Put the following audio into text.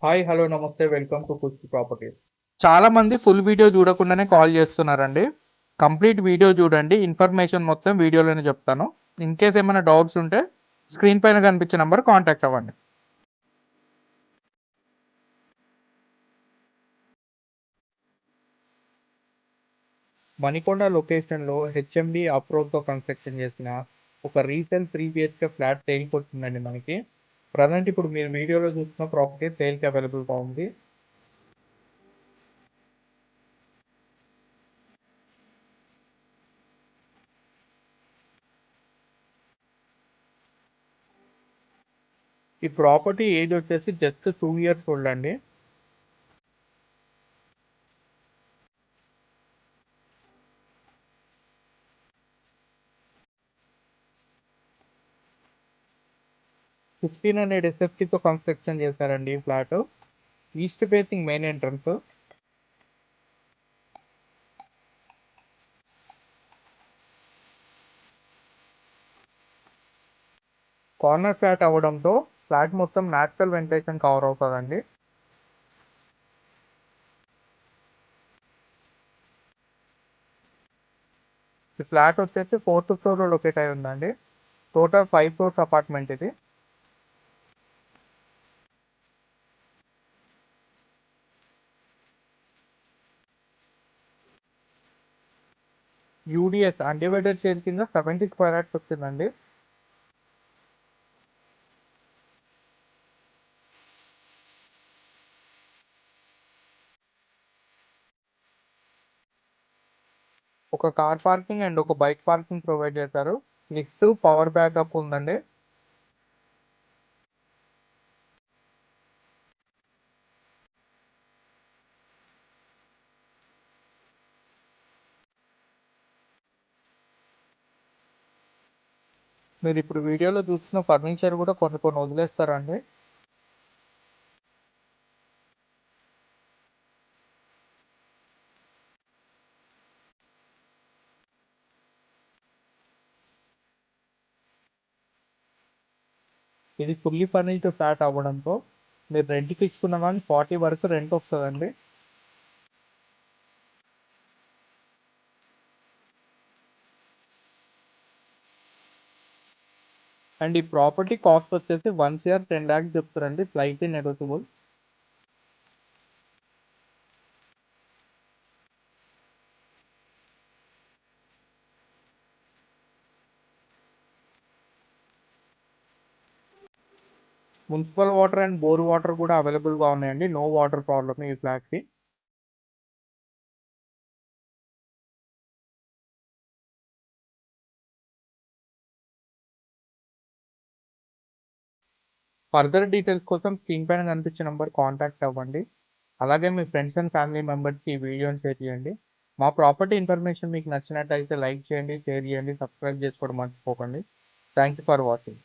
Hi, hello, నమస్తే. Welcome to Kushti properties. చాలా మంది ఫుల్ వీడియో చూడకుండానే కాల్ చేస్తున్నారండి. కంప్లీట్ వీడియో చూడండి, ఇన్ఫర్మేషన్ మొత్తం వీడియోలోనే చెప్తాను. ఇన్ కేస్ ఏమైనా డౌట్స్ ఉంటే స్క్రీన్ పైన కనిపించే నెంబర్ కాంటాక్ట్ అవ్వండి. మణికొండ లొకేషన్లో హెచ్ఎండి అప్రోచ్తో కన్స్ట్రక్షన్ చేసిన ఒక రీసేల్ 3 BHK ఫ్లాట్ సేల్కి వచ్చిందండి మనకి. ప్రజెంట్ ఇప్పుడు మీరు వీడియోలో చూస్తున్న ప్రాపర్టీ సేల్కి అవైలబుల్గా ఉంది. ఈ ప్రాపర్టీ ఏజ్ వచ్చేసి జస్ట్ 2 years ఓల్డ్ అండి. SFTతో కన్స్ట్రక్షన్ చేశారండి ఈ flat. East facing main entrance. Corner flat అవ్వడంతో ఫ్లాట్ మొత్తం న్యాచురల్ వెంటిలేషన్ కవర్ అవుతుందండి. ఈ ఫ్లాట్ వచ్చేసి 4th ఫ్లోర్లో లొకేట్ అయి ఉందండి. టోటల్ 5 floors అపార్ట్మెంట్ ఇది. యూడిఎస్ అన్డివైడెడ్ షేర్ కింద 70 square yards వచ్చిందండి. ఒక కార్ పార్కింగ్ అండ్ ఒక బైక్ పార్కింగ్ ప్రొవైడ్ చేశారు. నెక్స్ట్ పవర్ బ్యాకప్ ఉందండి. మీరు ఇప్పుడు వీడియోలో చూస్తున్న ఫర్నిచర్ కూడా కొన్ని కొన్ని వదిలేస్తారండి. ఇది ఫుల్లీ ఫర్నిష్డ్ ఫ్లాట్ అవ్వడంతో మీరు రెంట్కి ఇచ్చుకున్న కానీ 40 వరకు రెంట్ వస్తుందండి. అండ్ ఈ ప్రాపర్టీ కాస్ట్ వచ్చేసి 1 CR 10 lakhs చెప్తారండి, slightly negotiable. Municipal water and bore water కూడా అవైలబుల్గా ఉన్నాయండి. నో వాటర్ ప్రాబ్లమ్ ఈ ఫ్లాట్కి. ఫర్దర్ డీటెయిల్స్ కోసం స్క్రీన్ పైన కనిపించే నెంబర్ కాంటాక్ట్ అవ్వండి. అలాగే మీ ఫ్రెండ్స్ అండ్ ఫ్యామిలీ మెంబర్స్కి ఈ వీడియోని షేర్ చేయండి. మా ప్రాపర్టీ ఇన్ఫర్మేషన్ మీకు నచ్చినట్టయితే లైక్ చేయండి, షేర్ చేయండి, సబ్స్క్రైబ్ చేసుకోవడం మర్చిపోకండి. Thank you for watching.